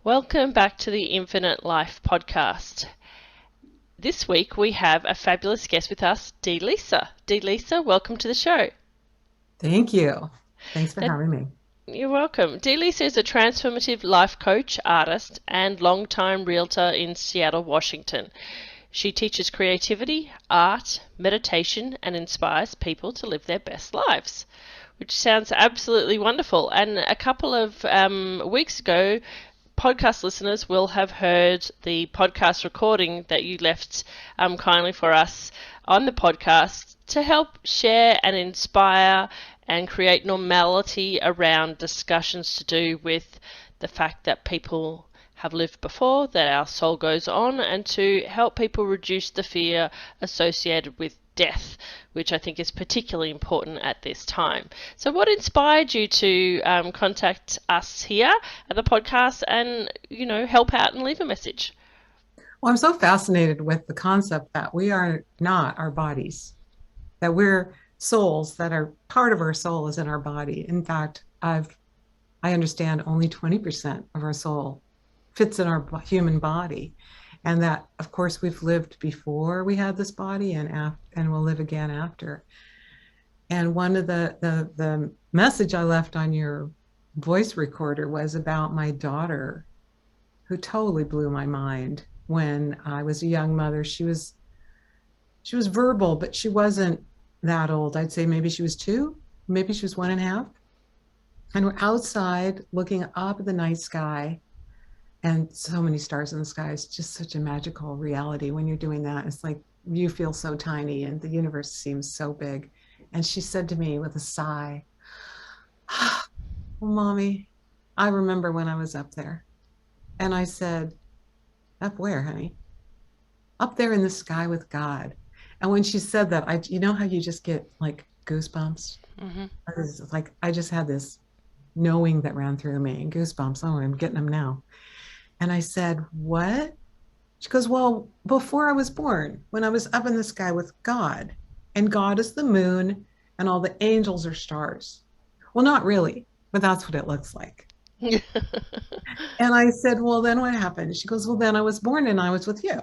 Welcome back to the Infinite Life podcast. This week we have a fabulous guest with us, D.Lisa. D.Lisa, welcome to the show. Thank you. Thanks for Now, having me. you're welcome. D.Lisa is a transformative life coach, artist, and longtime realtor in Seattle, Washington. She teaches creativity, art, meditation, and inspires people to live their best lives, which sounds absolutely wonderful. And a couple of weeks ago, podcast listeners will have heard the podcast recording that you left kindly for us on the podcast to help share and inspire and create normality around discussions to do with the fact that people have lived before, that our soul goes on, and to help people reduce the fear associated with death, which I think is particularly important at this time. So what inspired you to contact us here at the podcast and, help out and leave a message? Well, I'm so fascinated with the concept that we are not our bodies, that we're souls, that are part of our soul is in our body. In fact, I understand only 20% of our soul fits in our human body. And that, of course, we've lived before we had this body and we'll live again after. And one of the message I left on your voice recorder was about my daughter, who totally blew my mind when I was a young mother. She was verbal, but she wasn't that old. I'd say maybe she was two, maybe she was 1.5. And we're outside looking up at the night sky and so many stars in the sky. It's just such a magical reality when you're doing that. It's like you feel so tiny and the universe seems so big. And she said to me with a sigh, "Well, Mommy, I remember when I was up there." And I said, "Up where, honey?" "Up there in the sky with God." And when she said that, you know how you just get like goosebumps? Mm-hmm. It's like I just had this knowing that ran through me and goosebumps. Oh, I'm getting them now. And I said, "What?" She goes, "Well, before I was born, when I was up in the sky with God, and God is the moon, and all the angels are stars." Well, not really, but that's what it looks like. And I said, "Well, then what happened?" She goes, "Well, then I was born and I was with you."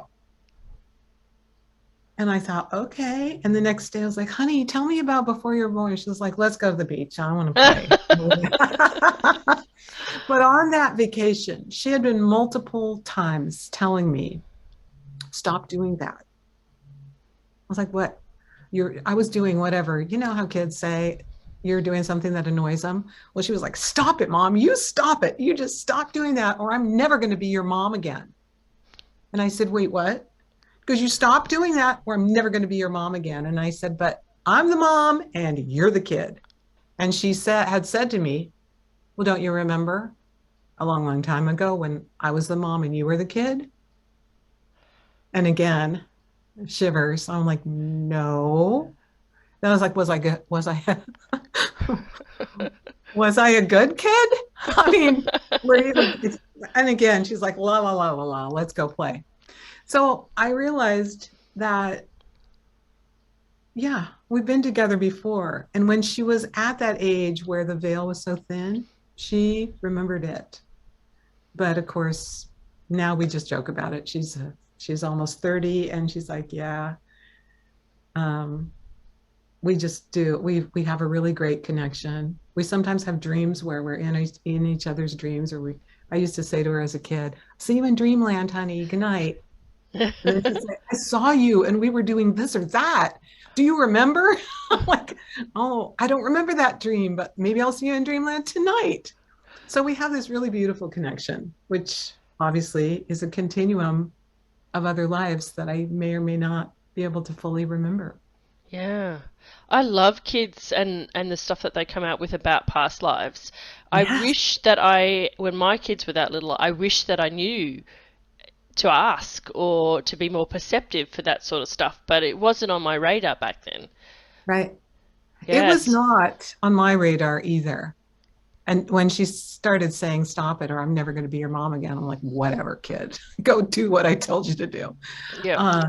And I thought, okay. And the next day I was like, "Honey, tell me about before you were born." She was like, "Let's go to the beach. I want to play." But on that vacation, she had been multiple times telling me, "Stop doing that." I was like, "What?" I was doing whatever. You know how kids say you're doing something that annoys them? Well, she was like, "Stop it, Mom. You stop it. You just stop doing that, or I'm never going to be your mom again." And I said, "Wait, what?" Because "You stop doing that, or I'm never going to be your mom again." And I said, "But I'm the mom and you're the kid." And she had said to me, "Well, don't you remember a long, long time ago when I was the mom and you were the kid?" And again, shivers. I'm like, "No." Then I was like, was I a good kid? I mean, and again, she's like, "La, la, la, la, la, let's go play." So I realized that, yeah, we've been together before. And when she was at that age where the veil was so thin, she remembered it. But of course, now we just joke about it. She's almost 30 and she's like, "Yeah, um, we just do. We have a really great connection. We sometimes have dreams where we're in each other's dreams, or we I used to say to her as a kid, "See you in dreamland, honey. Good night." And then she'd say, "I saw you and we were doing this or that. Do you remember?" I'm like, "Oh, I don't remember that dream, but maybe I'll see you in dreamland tonight." So we have this really beautiful connection, which obviously is a continuum of other lives that I may or may not be able to fully remember. Yeah. I love kids and the stuff that they come out with about past lives. I Yes, wish that when my kids were that little, I wish that I knew to ask or to be more perceptive for that sort of stuff, but it wasn't on my radar back then. right. It was Yes. not on my radar either. And when she started saying, "Stop it, or I'm never going to be your mom again," I'm like, "Whatever, kid, go do what I told you to do." Yep. Uh,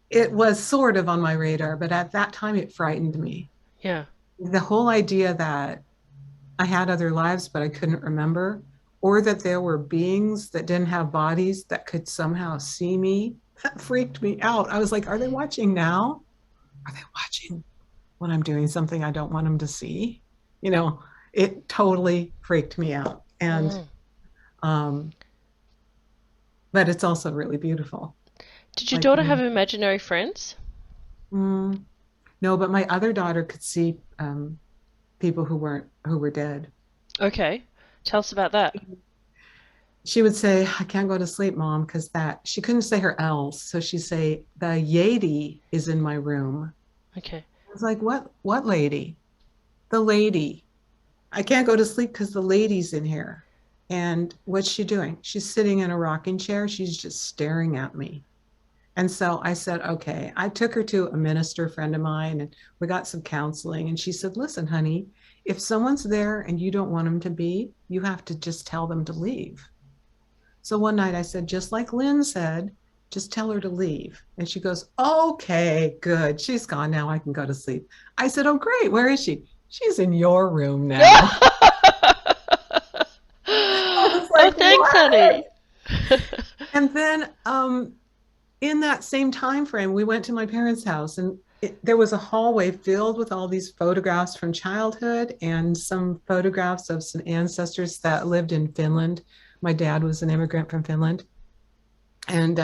it was sort of on my radar, but at that time, it frightened me. Yeah. The whole idea that I had other lives, but I couldn't remember, or that there were beings that didn't have bodies that could somehow see me. That freaked me out. I was like, are they watching now? Are they watching when I'm doing something I don't want them to see? You know, it totally freaked me out. And, Mm. um, but it's also really beautiful. Did your Like, daughter have imaginary friends? mm, no, but my other daughter could see people who were dead. Okay. Tell us about that. She would say, I can't go to sleep, Mom, because that she couldn't say her L's. So she'd say, the Yeti is in my room. Okay. I was like, what lady? The lady. I can't go to sleep because the lady's in here. And what's she doing? She's sitting in a rocking chair. She's just staring at me. And so I said, okay. I took her to a minister friend of mine and we got some counseling. And she said, listen, honey, if someone's there and you don't want them to be, you have to just tell them to leave. So one night I said, just like Lynn said, just tell her to leave. And she goes, okay, good. She's gone now. I can go to sleep. I said, oh, great. Where is she? She's in your room now. I was Oh, like, thanks, what? honey. And then in that same time frame, we went to my parents' house and there was a hallway filled with all these photographs from childhood and some photographs of some ancestors that lived in Finland. My dad was an immigrant from Finland. And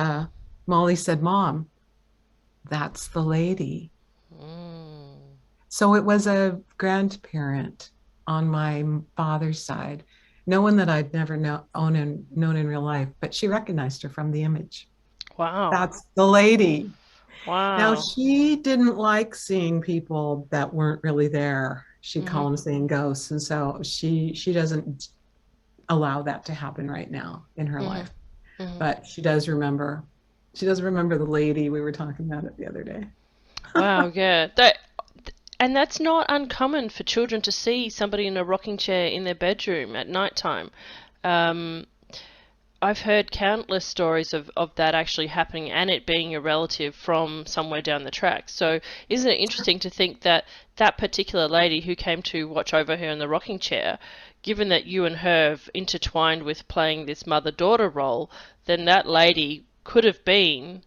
Molly said, Mom, that's the lady. Mm. So it was a grandparent on my father's side, no one that I'd never known in real life, but she recognized her from the image. Wow. That's the lady. Now, Wow. she didn't like seeing people that weren't really there. She'd Hmm. call them seeing ghosts. And so she doesn't allow that to happen right now in her Hmm. life. Hmm. But she does remember. She does remember the lady we were talking about it the other day. Wow, yeah. And that's not uncommon for children to see somebody in a rocking chair in their bedroom at night time. Um, I've heard countless stories of that actually happening and it being a relative from somewhere down the track. So, isn't it interesting to think that that particular lady who came to watch over her in the rocking chair, given that you and her have intertwined with playing this mother-daughter role, then that lady could have been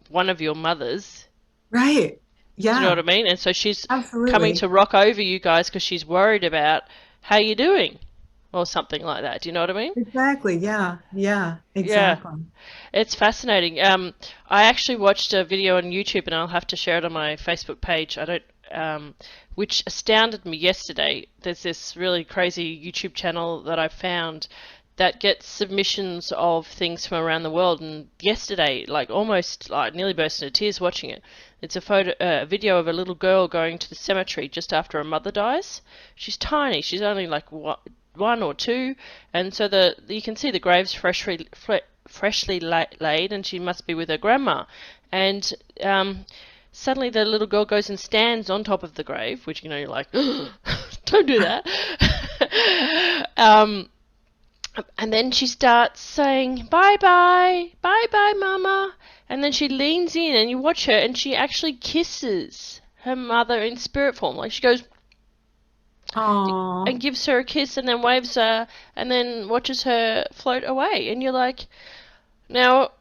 one of your mothers. Right. Do you know what Yeah, I mean? And so she's coming absolutely. to rock over you guys because she's worried about how you're doing or something like that. Do you know what I mean? Exactly. Yeah. Yeah. Yeah. Exactly. It's fascinating. I actually watched a video on YouTube, and I'll have to share it on my Facebook page. I don't, which astounded me yesterday. There's this really crazy YouTube channel that I found that gets submissions of things from around the world. And yesterday, like almost like nearly burst into tears watching it. It's a video of a little girl going to the cemetery just after her mother dies. She's tiny. She's only like what, 1 or 2, and so the you can see the graves freshly laid, and she must be with her grandma. And suddenly the little girl goes and stands on top of the grave, which you're like, don't do that. And then she starts saying, bye bye, bye bye, mama. And then she leans in, and you watch her, and she actually kisses her mother in spirit form. Like she goes, and Oh, gives her a kiss and then waves her and then watches her float away. And you're like, now,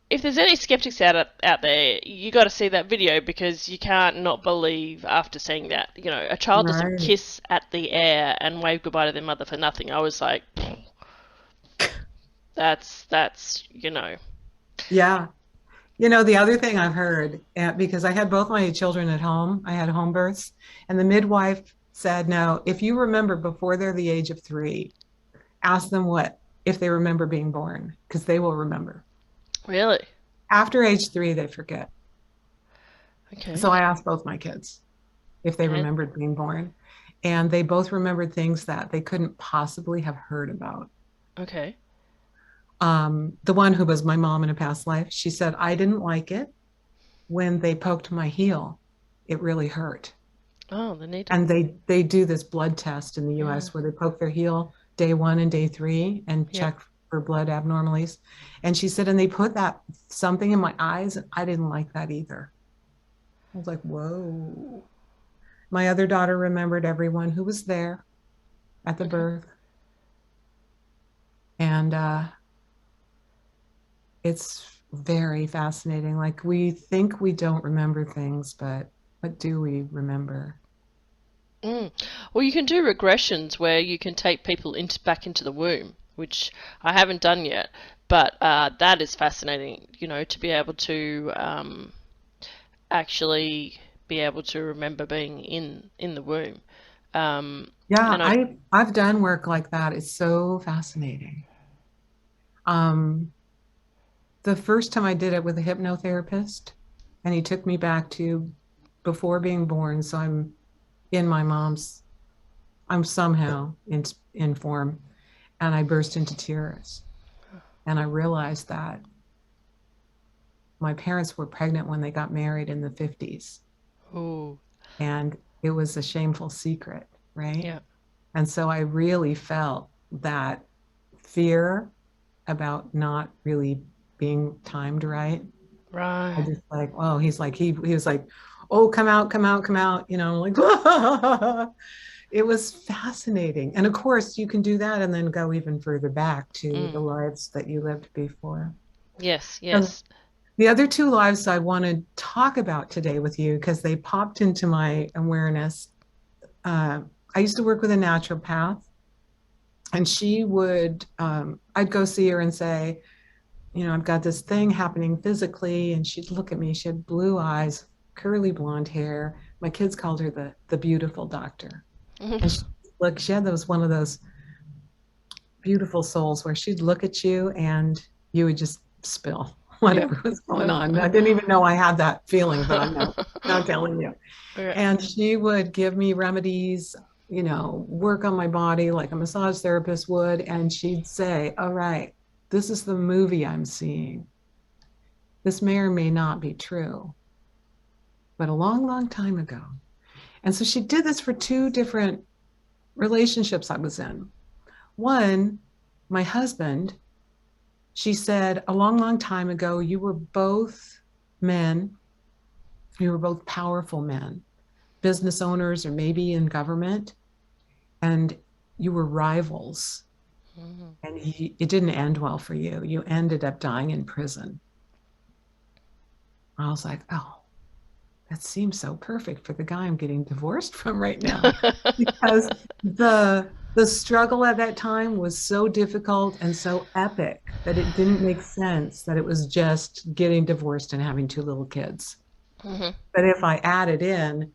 if there's any skeptics out there, you got to see that video because you can't not believe after seeing that. You know, a child doesn't right. kiss at the air and wave goodbye to their mother for nothing. I was like, that's Yeah. You know, the other thing I've heard, because I had both my children at home, I had home births, and the midwife said, no, if you remember before they're the age of 3, ask them what, if they remember being born, because they will remember. really After age 3, they forget. okay. So I asked both my kids if they And remembered being born, and they both remembered things that they couldn't possibly have heard about. okay. The one who was my mom in a past life, she said, I didn't like it when they poked my heel. It really hurt. Oh, the needle. And they do this blood test in the Mm, US where they poke their heel day 1 and day 3 and yep. check for blood abnormalities. And she said, and they put that something in my eyes. And I didn't like that either. I was like, whoa. My other daughter remembered everyone who was there at the Okay. birth. And it's very fascinating. Like we think we don't remember things, but what do we remember? Mm. Well, you can do regressions where you can take people back into the womb, which I haven't done yet, but that is fascinating. To be able to actually be able to remember being in the womb. Yeah, And I I've done work like that. It's so fascinating. Um, the first time I did it with a hypnotherapist, and he took me back to before being born. So in my mom's, I'm somehow in form, and I burst into tears. And I realized that my parents were pregnant when they got married in the 50s, Ooh, and it was a shameful secret, right? yeah, And so I really felt that fear about not really being timed right. I right. just like, oh, he was like, oh, come out, come out, come out, like it was fascinating. And of course, you can do that and then go even further back to the Mm. lives that you lived before. Yes, And yes. the other two lives I want to talk about today with you because they popped into my awareness. Uh, I used to work with a naturopath, and she would, I'd go see her and say, I've got this thing happening physically. And she'd look at me. She had blue eyes, curly blonde hair. My kids called her the beautiful doctor. And she had one of those beautiful souls where she'd look at you and you would just spill Yep. whatever was going on. I didn't even know I had that feeling, but I'm now telling you. Okay. And she would give me remedies, work on my body like a massage therapist would. And she'd say, all right, this is the movie I'm seeing. This may or may not be true, but a long, long time ago. And so she did this for two different relationships I was in. One, my husband, she said, a long, long time ago, you were both men, you were both powerful men, business owners or maybe in government, and you were rivals. Mhm. And it didn't end well for you. You ended up dying in prison. I was like, oh, that seems so perfect for the guy I'm getting divorced from right now. Because the struggle at that time was so difficult and so epic that it didn't make sense that it was just getting divorced and having two little kids. Mhm. But if I added in,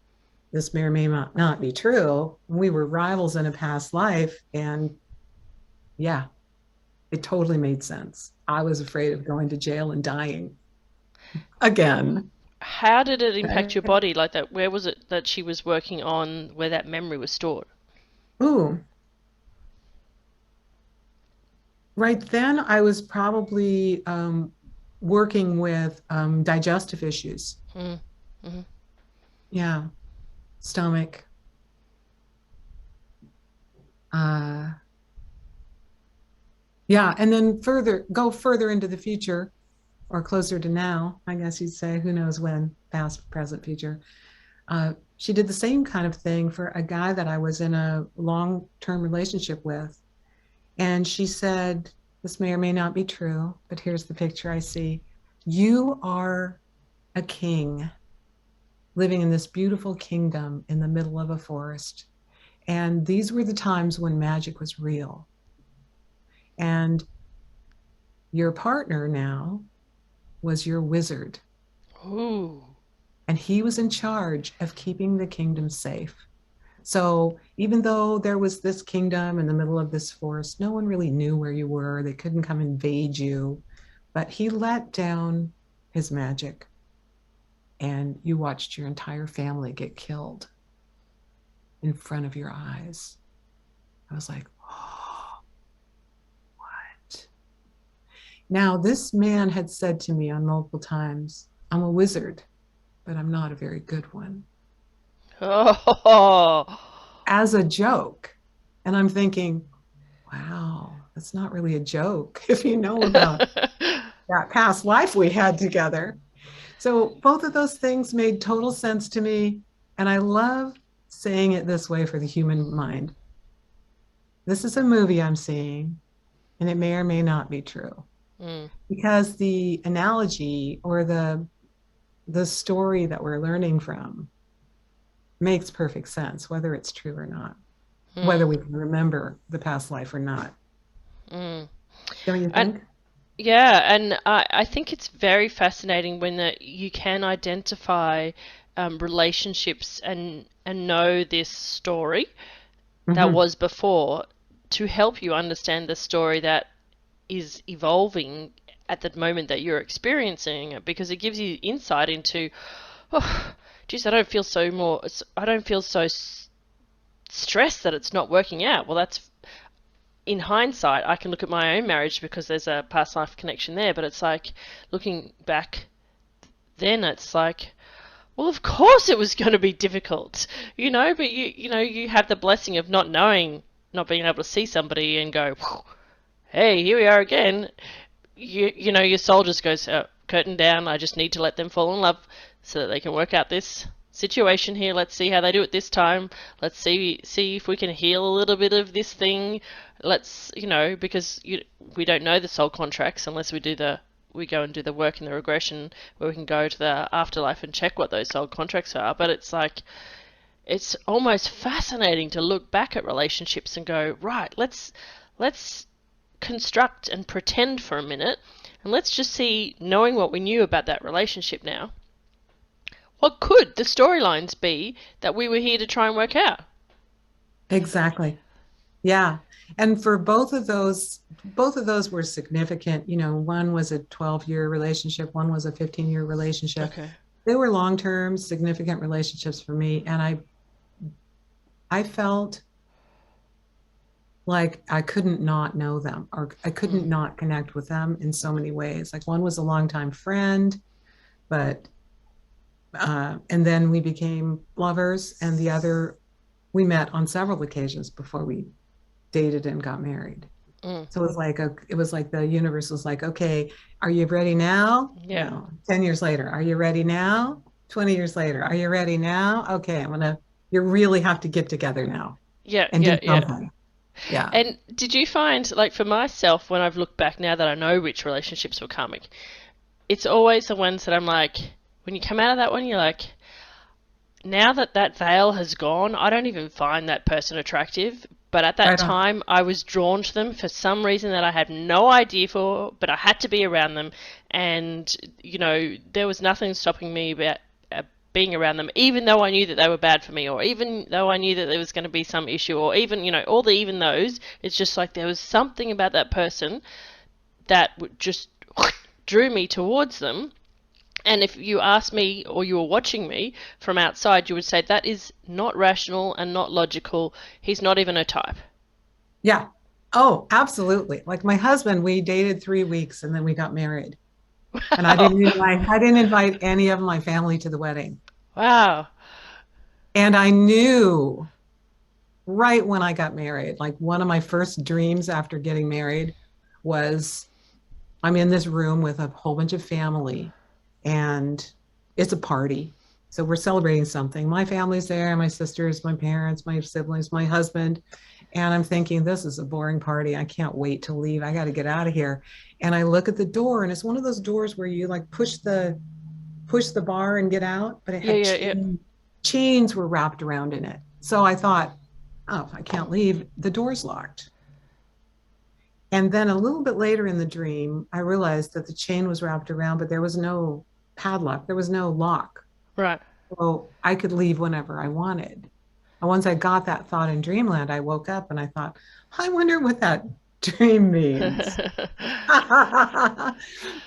this may or may not be true, we were rivals in a past life. And yeah, it totally made sense. I was afraid of going to jail and dying again. How did it impact your Okay. body like that? Where was it that she was working on where that memory was stored? Ooh, right then I was probably working with digestive issues. Mm. Mhm. Yeah, stomach. Uh, yeah, and then go further into the future or closer to now, I guess you'd say, who knows when, past, present, future. She did the same kind of thing for a guy that I was in a long-term relationship with. And she said, this may or may not be true, but here's the picture I see. You are a king living in this beautiful kingdom in the middle of a forest. And these were the times when magic was real. And your partner now was your wizard. Ooh. And he was in charge of keeping the kingdom safe. So even though there was this kingdom in the middle of this forest, no one really knew where you were. They couldn't come invade you. But he let down his magic, and you watched your entire family get killed in front of your eyes. I was like, oh, what? Now, this man had said to me on multiple times, I'm a wizard, but I'm not a very good one, Oh. as a joke. And I'm thinking, wow, that's not really a joke if you know about that past life we had together. So both of those things made total sense to me. And I love saying it this way for the human mind. This is a movie I'm seeing and it may or may not be true. Mm. Because the analogy or the story that we're learning from makes perfect sense, whether it's true or not, whether Mm. we can remember the past life or not. Mm. Don't you And think? yeah, and I think it's very fascinating when you can identify relationships and know this story that Hmm. was before to help you understand the story that is evolving at the moment that you're experiencing it, because it gives you insight into, oh, geez, I don't feel so stressed that it's not working out. Well, that's in hindsight, I can look at my own marriage because there's a past life connection there, but it's like looking back then, it's like, well, of course it was going to be difficult, but you have the blessing of not knowing, not being able to see somebody and go, hey, here we are again. Your soul just goes, curtain down. I just need to let them fall in love so that they can work out this situation here. Let's see how they do it this time. Let's see if we can heal a little bit of this thing. Let's, because we don't know the soul contracts unless we go and do the work in the regression where we can go to the afterlife and check what those soul contracts are. But it's like, it's almost fascinating to look back at relationships and go, right, let's construct and pretend for a minute, and let's just see, knowing what we knew about that relationship now, what could the storylines be that we were here to try and work out? Exactly. Yeah. And for both of those were significant. One was a 12-year relationship, one was a 15-year relationship. Okay. They were long-term, significant relationships for me. And I felt like I couldn't not know them, or I Mm. couldn't not connect with them in so many ways. Like one was a longtime friend, but and then we became lovers, and the other we met on several occasions before we dated and got married. Mm. So it was like the universe was like, okay, are you ready now? Yeah. No. 10 years later, are you ready now? 20 years later, are you ready now? Okay, you really have to get together now Yeah. and do Yeah. Yeah. something. Yeah. And did you find, like, for myself, when I've looked back now that I know which relationships were karmic, it's always the ones that I'm like, when you come out of that one, you're like, now that that veil has gone, I don't even find that person attractive. But at that Right on. time, I was drawn to them for some reason that I had no idea for, but I had to be around them. And, there was nothing stopping me about being around them, even though I knew that they were bad for me, or even though I knew that there was going to be some issue, or even, all the even those. It's just like there was something about that person that just drew me towards them. And if you asked me or you were watching me from outside, you would say that is not rational and not logical. He's not even a type. Yeah. Oh, absolutely. Like my husband, we dated 3 weeks and then we got married. And Wow. I didn't invite any of my family to the wedding. Wow. And I knew right when I got married, like one of my first dreams after getting married was I'm in this room with a whole bunch of family and it's a party. So we're celebrating something. My family's there, my sisters, my parents, my siblings, my husband. And I'm thinking, this is a boring party. I can't wait to leave. I got to get out of here. And I look at the door, and it's one of those doors where you like push the bar and get out, but it Yeah, had yeah, yeah. chains were wrapped around in it. So I thought, oh, if I can't leave, the door's locked. And then a little bit later in the dream, I realized that the chain was wrapped around, but there was no padlock, there was no lock. Right. So I could leave whenever I wanted. And once I got that thought in dreamland, I woke up and I thought, I wonder what that dream means.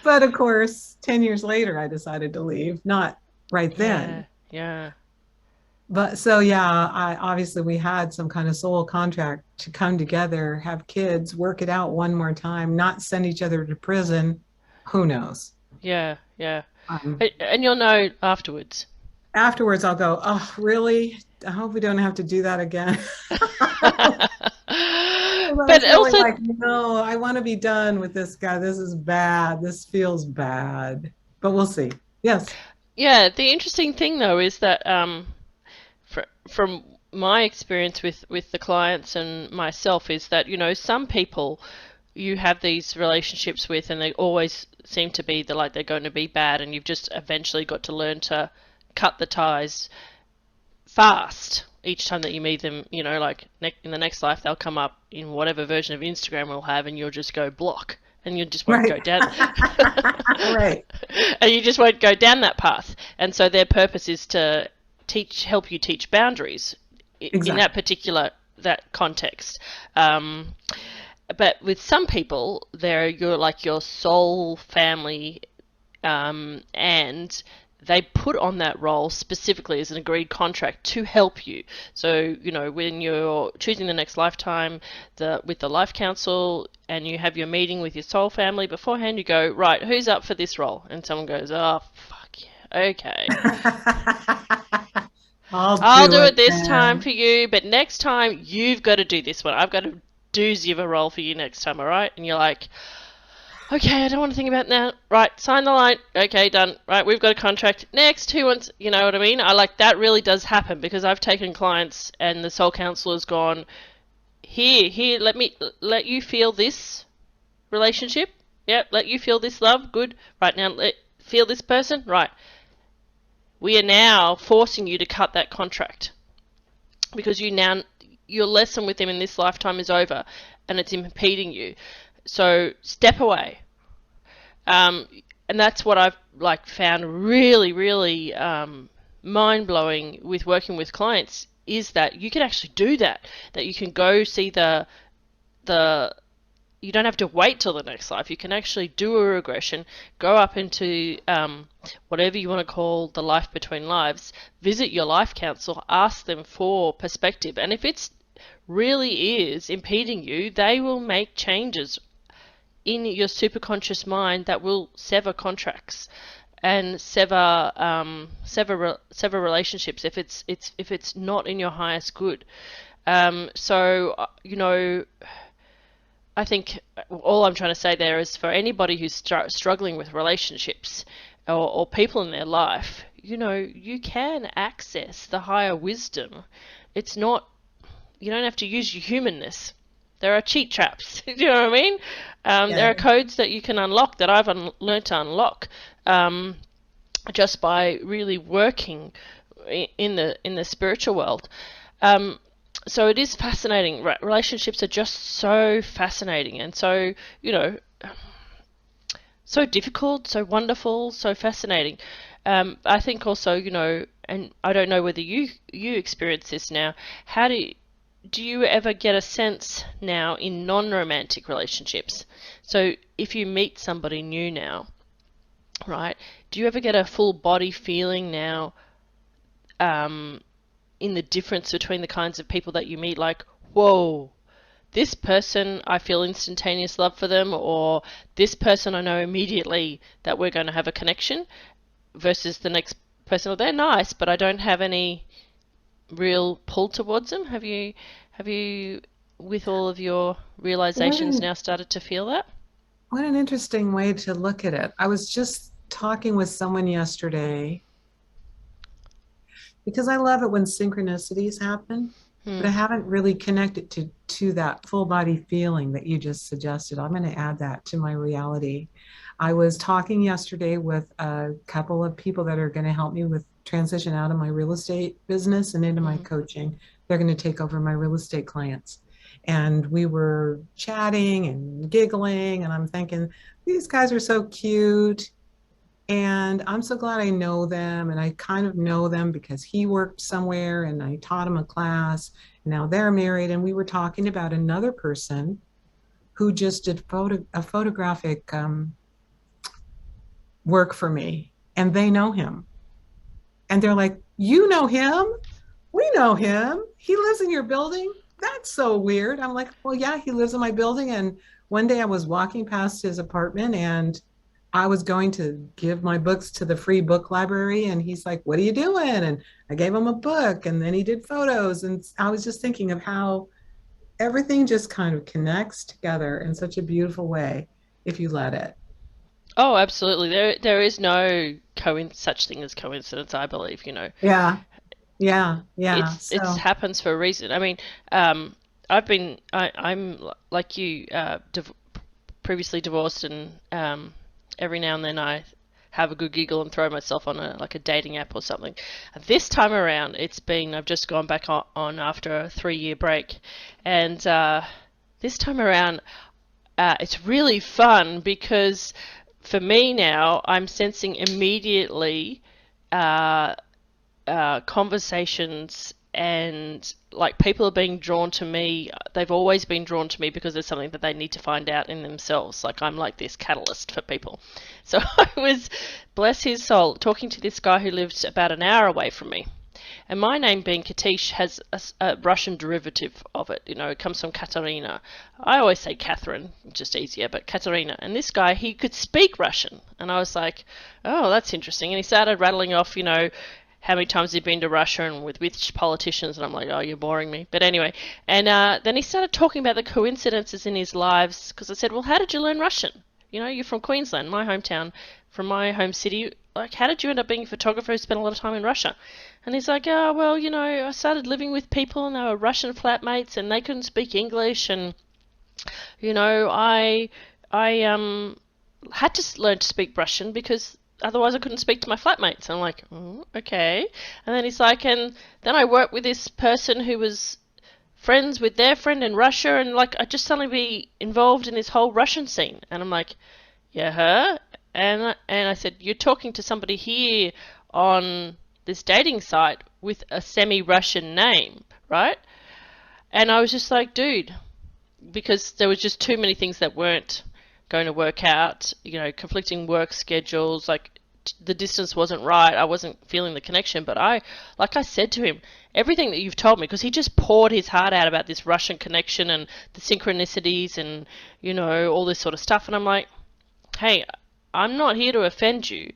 But of course, 10 years later, I decided to leave, not right Yeah, then. yeah. But so, yeah, obviously we had some kind of soul contract to come together, have kids, work it out one more time, not send each other to prison. Who knows? Yeah, yeah. Um, And you'll know afterwards. Afterwards, I'll go, oh, really? I hope we don't have to do that again. I was But really also, like, no, I want to be done with this guy. This is bad. This feels bad. But we'll see. Yes. yeah, the interesting thing though is that from my experience with the clients and myself is that some people, you have these relationships with, and they always seem to be they're going to be bad, and you've just eventually got to learn to cut the ties fast each time that you meet them. You know, like in the next life, they'll come up in whatever version of Instagram we'll have, and you'll just go block, and you just won't go Right. down. Right. And you just won't go down that path. And so their purpose is to help you teach boundaries in that Exactly. particular that context. But with some people, they're your soul family, and they put on that role specifically as an agreed contract to help you. So, when you're choosing the next lifetime with the life council, and you have your meeting with your soul family beforehand, you go, right, who's up for this role? And someone goes, oh, fuck yeah, okay. I'll I'll do do it it this time then. for you, but next time you've got to do this one. I've got a doozy of a role for you next time, alright? And you're like, okay, I don't want to think about that. Right, sign the line. Okay, done. Right, we've got a contract. Next, who wants, you know what I mean? I like that really does happen, because I've taken clients and the soul counselor's gone, here, let you feel this relationship. Yep, let you feel this love. Good. Right, now feel this person. Right. We are now forcing you to cut that contract, because your lesson with them in this lifetime is over, and it's impeding you. So step away. Um, and that's what I've found really, really mind blowing with working with clients, is that you can actually do that. That you can go see the you don't have to wait till the next life. You can actually do a regression, go up into whatever you want to call the life between lives, visit your life council, ask them for perspective, and if it's really is impeding you, they will make changes in your superconscious mind that will sever contracts and sever relationships if it's not in your highest good. So I think all I'm trying to say there is, for anybody who's struggling with relationships, or people in their life, you can access the higher wisdom. It's not, you don't have to use your humanness. There are cheat traps. Do you know what I mean? There are Yeah. codes that you can unlock, that I've learned to unlock, just by really working in the spiritual world. So it is fascinating. Relationships are just so fascinating, and so so difficult, so wonderful, so fascinating. I think also, and I don't know whether you experience this now. How do you ever get a sense now in non-romantic relationships? So if you meet somebody new now, right? Do you ever get a full body feeling now, um, in the difference between the kinds of people that you meet? Like, whoa, this person, I feel instantaneous love for them, or this person, I know immediately that we're going to have a connection, versus the next person, well, they're nice, but I don't have any real pull towards them. Have you, with all of your What realizations, an now started to feel that? what an interesting way to look at it. I was just talking with someone yesterday because I love it when synchronicities happen, but Hmm. I haven't really connected to that full body feeling that you just suggested. I'm going to add that to my reality. I was talking yesterday with a couple of people that are going to help me with transition out of my real estate business and into my Hmm. coaching. They're going to take over my real estate clients. And we were chatting and giggling, and I'm thinking, these guys are so cute. And I'm so glad I know them. And I kind of know them because he worked somewhere and I taught him a class. Now they're married. And we were talking about another person who just did a photographic work for me. And they know him. And they're like, you know him? We know him. He lives in your building. That's so weird. I'm like, well, yeah, he lives in my building. And one day I was walking past his apartment and I was going to give my books to the free book library. And he's like, what are you doing? And I gave him a book and then he did photos. And I was just thinking of how everything just kind of connects together in such a beautiful way if you let it. Oh, absolutely. There is no such thing as coincidence, I believe. Yeah. Yeah. Yeah. It's So, happens for a reason. I mean, I'm like you, previously divorced, and every now and then I have a good giggle and throw myself on a dating app or something. This time around, I've just gone back on after a 3-year break, and this time around, it's really fun because for me now, I'm sensing immediately conversations, and like people are being drawn to me. They've always been drawn to me because there's something that they need to find out in themselves. Like I'm like this catalyst for people. So I was, bless his soul, talking to this guy who lived about an hour away from me. And my name being Katische has a Russian derivative of it. You know, it comes from Katerina. I always say Catherine, just easier, but Katerina. And this guy, he could speak Russian. And I was like, oh, that's interesting. And he started rattling off, you know, how many times he'd been to Russia and with which politicians. And I'm like, oh, you're boring me. But anyway. And then he started talking about the coincidences in his lives. Because I said, well, how did you learn Russian? You know, you're from Queensland, my hometown, from my home city. Like, how did you end up being a photographer who spent a lot of time in Russia? And he's like, oh, well, you know, I started living with people and they were Russian flatmates and they couldn't speak English, and, you know, I had to learn to speak Russian because otherwise I couldn't speak to my flatmates. And I'm like, oh, okay. And then he's like, and then I worked with this person who was friends with their friend in Russia, and like I just suddenly be involved in this whole Russian scene. And I'm like, yeah, huh? And I said, you're talking to somebody here on this dating site with a semi-Russian name, right? And I was just like, dude, because there was just too many things that weren't going to work out, you know, conflicting work schedules, like the distance wasn't right, I wasn't feeling the connection. But like I said to him, everything that you've told me, because he just poured his heart out about this Russian connection and the synchronicities and, you know, all this sort of stuff. And I'm like, hey, I'm not here to offend you.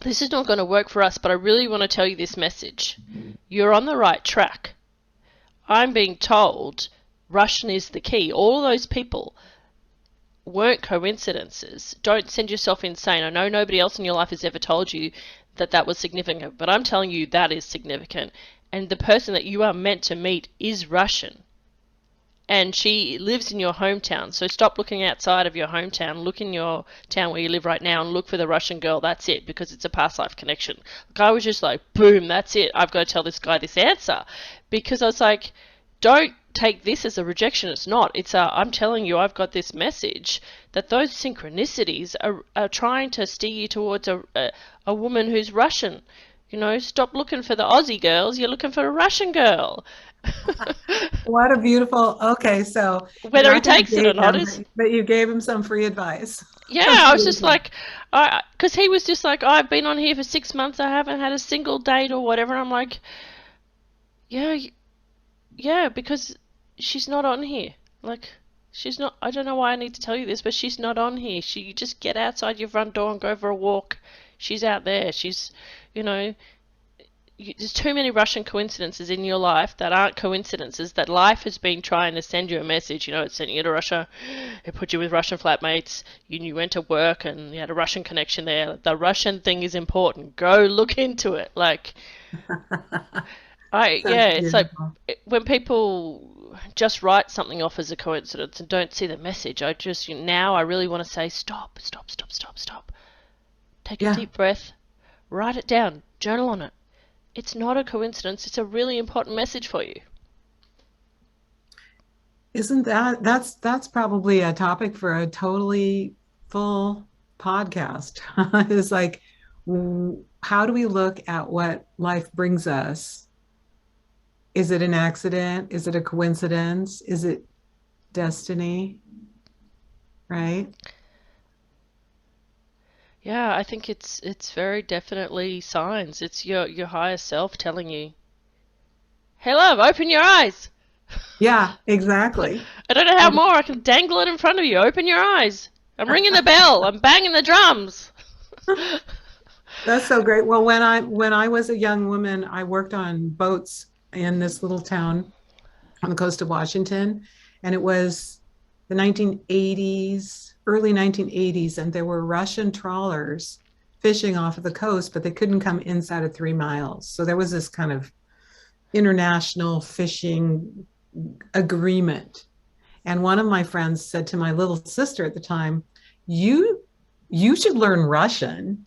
This is not going to work for us, but I really want to tell you this message. You're on the right track. I'm being told Russian is the key. All those people weren't coincidences. Don't send yourself insane. I know nobody else in your life has ever told you that that was significant, but I'm telling you that is significant. And the person that you are meant to meet is Russian. And she lives in your hometown. So stop looking outside of your hometown. Look in your town where you live right now and look for the Russian girl. That's it, because it's a past life connection. Like, I was just like, boom, that's it. I've got to tell this guy this answer. Because I was like, don't take this as a rejection. It's not. It's I'm telling you, I've got this message that those synchronicities are trying to steer you towards a woman who's Russian. You know, stop looking for the Aussie girls. You're looking for a Russian girl. What a beautiful, okay, so you're Whether he not going to takes it or date not him, is, but you gave him some free advice. yeah, That's I was just beautiful. like, because he was just like, I've been on here for 6 months, I haven't had a single date or whatever. And I'm like, yeah, yeah, because she's not on here. Like, she's not, I don't know why I need to tell you this, but she's not on here. You just get outside your front door and go for a walk. She's out there. She's, you know, there's too many Russian coincidences in your life that aren't coincidences, that life has been trying to send you a message. You know, it sent you to Russia, it put you with Russian flatmates, you went to work and you had a Russian connection there. The Russian thing is important. Go look into it. Like, That's yeah, it's like beautiful. when people just write something off as a coincidence and don't see the message, now I really want to say, stop, stop, stop, stop, stop. Take a Yeah. deep breath, write it down, journal on it. It's not a coincidence. It's a really important message for you. Isn't that's probably a topic for a totally full podcast. Is like, how do we look at what life brings us? Is it an accident? Is it a coincidence? Is it destiny? Right? Yeah, I think it's very definitely signs. It's your higher self telling you, "Hey, love, open your eyes." Yeah, exactly. I don't know how And more I can dangle it in front of you. Open your eyes. I'm ringing the bell. I'm banging the drums. that's so great. Well, when I was a young woman, I worked on boats in this little town on the coast of Washington, and it was the 1980s, early 1980s, and there were Russian trawlers fishing off of the coast, but they couldn't come inside of 3 miles. So there was this kind of international fishing agreement. And one of my friends said to my little sister at the time, "You you should learn Russian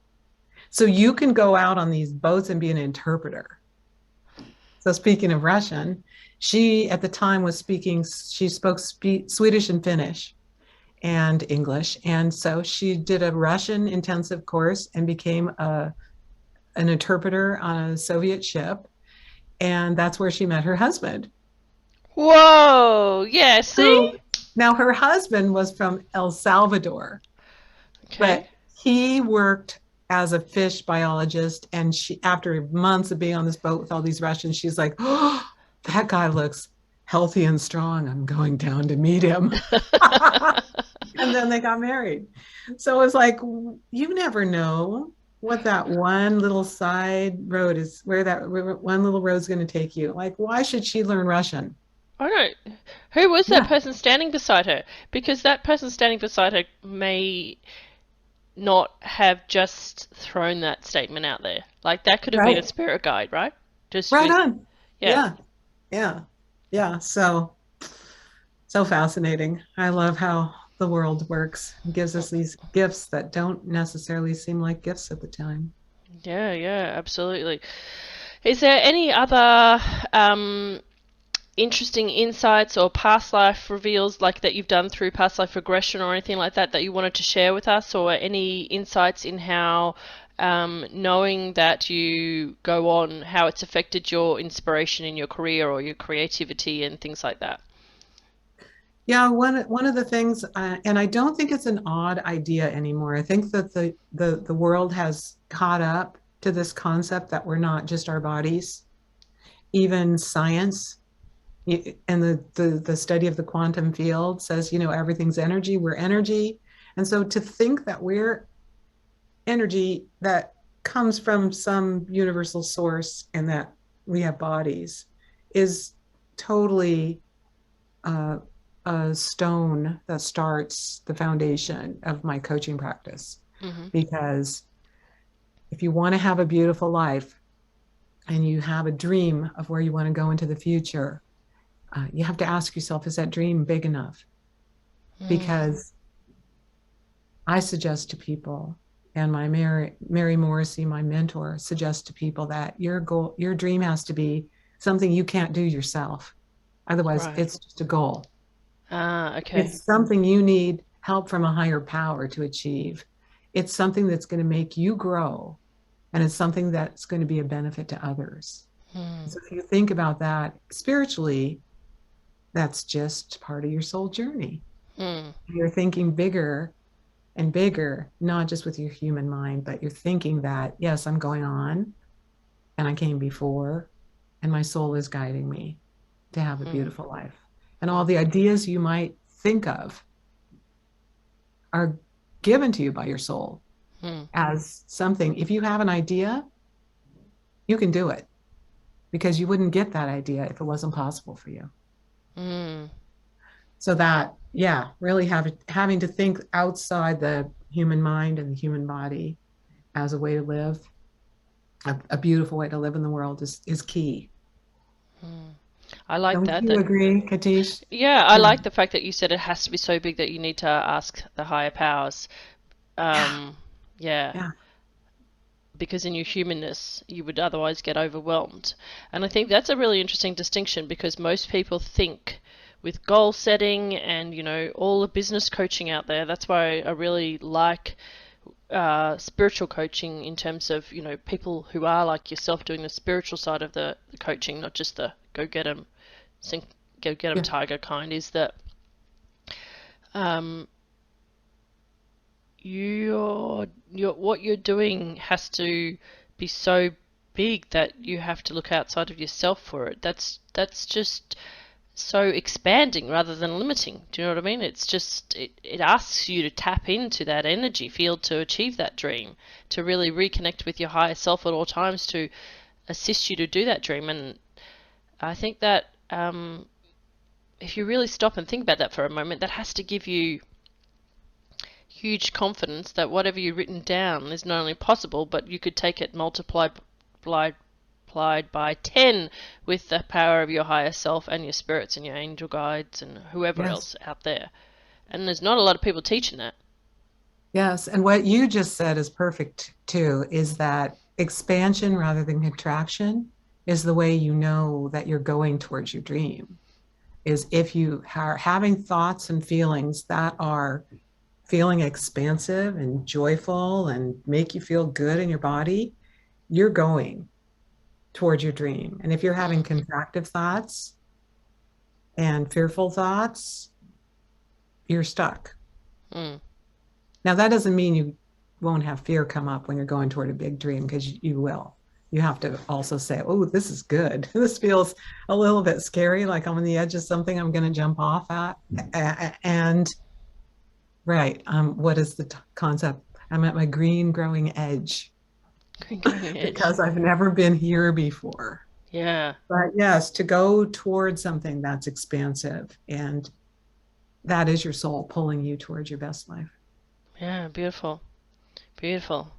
so you can go out on these boats and be an interpreter." So speaking of Russian, she at the time was speaking, she spoke Swedish and Finnish and English. And so she did a Russian intensive course and became an interpreter on a Soviet ship. And that's where she met her husband. Whoa! Yeah, So see? now her husband was from El Salvador, Okay. but he worked as a fish biologist. And she, after months of being on this boat with all these Russians, she's like, "Oh, that guy looks healthy and strong. I'm going down to meet him." And then they got married. So it's like, you never know what that one little side road is, where that one little road is going to take you. Like, why should she learn Russian? I don't. Who was that Yeah, person standing beside her? Because that person standing beside her may not have just thrown that statement out there. Like that could have been a right. spirit guide, right? Just Right with, on. yeah. Yeah, yeah, yeah. So, so fascinating. I love how the world works. It gives us these gifts that don't necessarily seem like gifts at the time. Yeah, yeah, absolutely. Is there any other interesting insights or past life reveals like that you've done through past life regression or anything like that that you wanted to share with us, or any insights in how knowing that you go on, how it's affected your inspiration in your career or your creativity and things like that? Yeah, one of the things, and I don't think it's an odd idea anymore. I think that the world has caught up to this concept that we're not just our bodies. Even science and the study of the quantum field says, everything's energy. We're energy, and so to think that we're energy that comes from some universal source and that we have bodies is totally uh, a stone that starts the foundation of my coaching practice. Mm-hmm. Because if you want to have a beautiful life and you have a dream of where you want to go into the future, you have to ask yourself, is that dream big enough? Mm. Because I suggest to people, and my Mary Morrissey, my mentor, suggests to people that your goal, your dream has to be something you can't do yourself. Otherwise, Right. it's just a goal. Ah, okay. It's something you need help from a higher power to achieve. It's something that's going to make you grow, and it's something that's going to be a benefit to others. Hmm. So if you think about that spiritually, that's just part of your soul journey. Hmm. You're thinking bigger and bigger, not just with your human mind, but you're thinking that, yes, I'm going on and I came before, and my soul is guiding me to have a Hmm. beautiful life. And all the ideas you might think of are given to you by your soul Hmm. as something. If you have an idea, you can do it because you wouldn't get that idea if it wasn't possible for you. Hmm. So that, yeah, really having to think outside the human mind and the human body as a way to live, a beautiful way to live in the world is key. Hmm. I like Don't that. you That agree, Katish? Yeah, I Yeah, like the fact that you said it has to be so big that you need to ask the higher powers. yeah, Um, yeah, yeah, because in your humanness, you would otherwise get overwhelmed. And I think that's a really interesting distinction because most people think with goal setting and, all the business coaching out there. That's why I really like spiritual coaching in terms of, people who are like yourself doing the spiritual side of the coaching, not just the go get 'em, sink, go get 'em yeah, tiger kind, is that um, what you're doing has to be so big that you have to look outside of yourself for it. That's just so expanding rather than limiting. Do you know what I mean? It's just it asks you to tap into that energy field to achieve that dream, to really reconnect with your higher self at all times to assist you to do that dream. And I think that if you really stop and think about that for a moment, that has to give you huge confidence that whatever you've written down is not only possible, but you could take it multiplied multiplied by 10 with the power of your higher self and your spirits and your angel guides and whoever else out there. And there's not a lot of people teaching that. Yes. And what you just said is perfect too, is that expansion rather than contraction is the way you know that you're going towards your dream. Is if you are having thoughts and feelings that are feeling expansive and joyful and make you feel good in your body, you're going towards your dream. And if you're having contractive thoughts and fearful thoughts, you're stuck. Mm. Now, that doesn't mean you won't have fear come up when you're going toward a big dream, because you will. You have to also say, oh, this is good. This feels a little bit scary, like I'm on the edge of something I'm going to jump off at. And right, what is the concept? I'm at my green growing edge. Green growing edge. Because I've never been here before. Yeah. But yes, to go towards something that's expansive, and that is your soul pulling you towards your best life. Yeah, beautiful. Beautiful.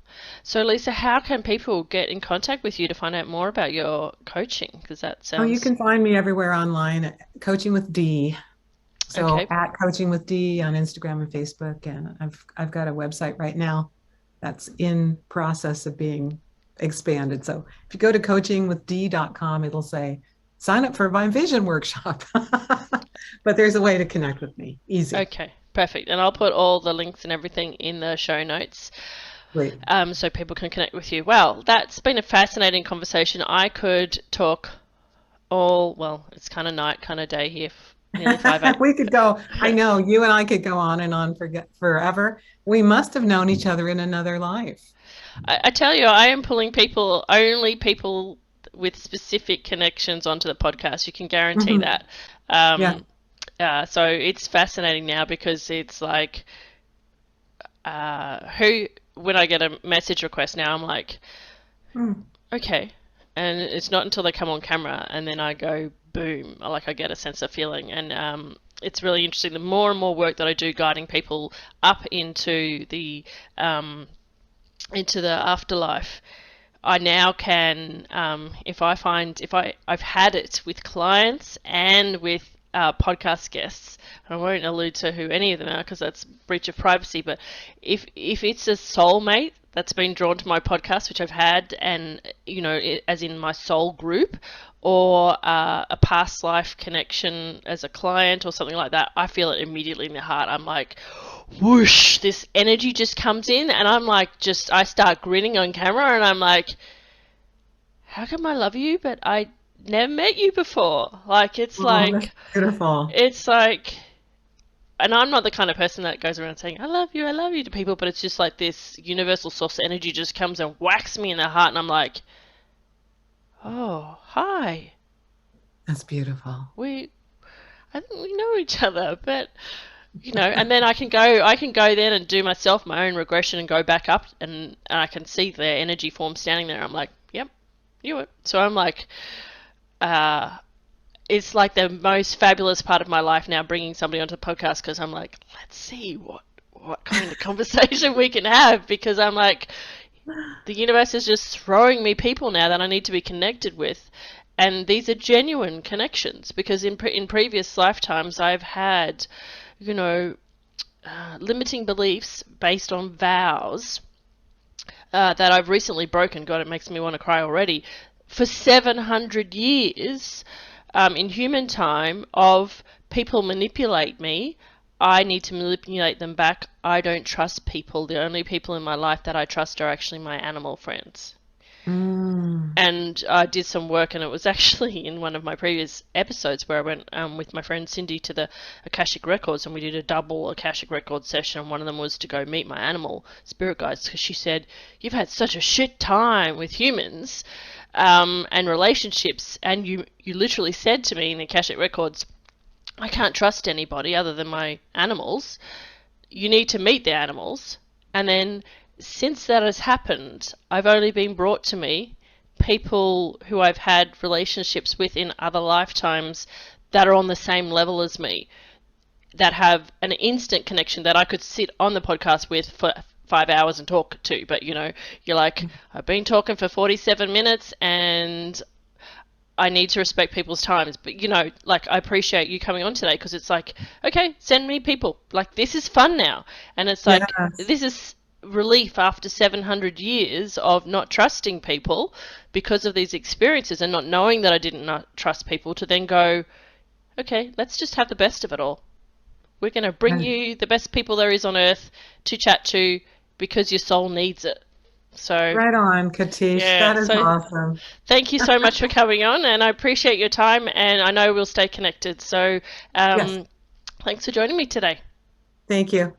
So, Lisa, how can people get in contact with you to find out more about your coaching? Because that sounds... Oh, you can find me everywhere online, Coaching with D. So Okay. at Coaching with D on Instagram and Facebook, and I've got a website right now that's in process of being expanded. So if you go to coachingwithd.com, it'll say sign up for my vision workshop. But there's a way to connect with me. Easy. Okay, perfect. And I'll put all the links and everything in the show notes. Great. So people can connect with you. Well, that's been a fascinating conversation. I could talk well, it's kind of night, kind of day here, nearly 5 a.m. We could go, I know, you and I could go on and on forever. We must have known each other in another life. I tell you, I am pulling only people with specific connections onto the podcast. You can guarantee that. So it's fascinating now, because it's like, when I get a message request now, I'm like, okay. And it's not until they come on camera and then I go, boom, like I get a sense of feeling. And it's really interesting. The more and more work that I do guiding people up into the afterlife, I now can, I've had it with clients and with podcast guests. I won't allude to who any of them are, because that's breach of privacy. But if it's a soulmate that's been drawn to my podcast, which I've had, and as in my soul group, or a past life connection as a client or something like that, I feel it immediately in the heart. I'm like, whoosh, this energy just comes in, and I'm like, I start grinning on camera, and I'm like, how come I love you, but I never met you before? Like, it's like, beautiful. It's like, and I'm not the kind of person that goes around saying, I love you to people, but it's just like this universal source energy just comes and whacks me in the heart, and I'm like, oh, hi. That's beautiful. I think we know each other, but, and then I can go then and do myself my own regression and go back up, and I can see the energy form standing there. I'm like, yep, you it. So I'm like, it's like the most fabulous part of my life now, bringing somebody onto the podcast, because I'm like, let's see what kind of conversation we can have, because I'm like, the universe is just throwing me people now that I need to be connected with, and these are genuine connections, because in previous lifetimes I've had, limiting beliefs based on vows that I've recently broken. God, it makes me want to cry already. For 700 years, in human time, of people manipulate me, I need to manipulate them back. I don't trust people. The only people in my life that I trust are actually my animal friends. And I did some work, and it was actually in one of my previous episodes where I went with my friend Cindy to the Akashic Records, and we did a double Akashic Records session, and one of them was to go meet my animal spirit guides, because she said, you've had such a shit time with humans and relationships, and you literally said to me in the Akashic Records, I can't trust anybody other than my animals. You need to meet the animals. And then since that has happened, I've only been brought to me people who I've had relationships with in other lifetimes that are on the same level as me, that have an instant connection that I could sit on the podcast with for 5 hours and talk to, but you know, you're like, I've been talking for 47 minutes and I need to respect people's times. But you know, like, I appreciate you coming on today, because it's like, okay, send me people. Like, this is fun now. And it's like, Yes. this is relief after 700 years of not trusting people because of these experiences, and not knowing that I didn't not trust people, to then go, okay, let's just have the best of it all. We're going to bring And you the best people there is on earth to chat to, because your soul needs it. So, right on, Katish. yeah. That is So, awesome. thank you so much for coming on, and I appreciate your time, and I know we'll stay connected. So, Yes. thanks for joining me today. Thank you.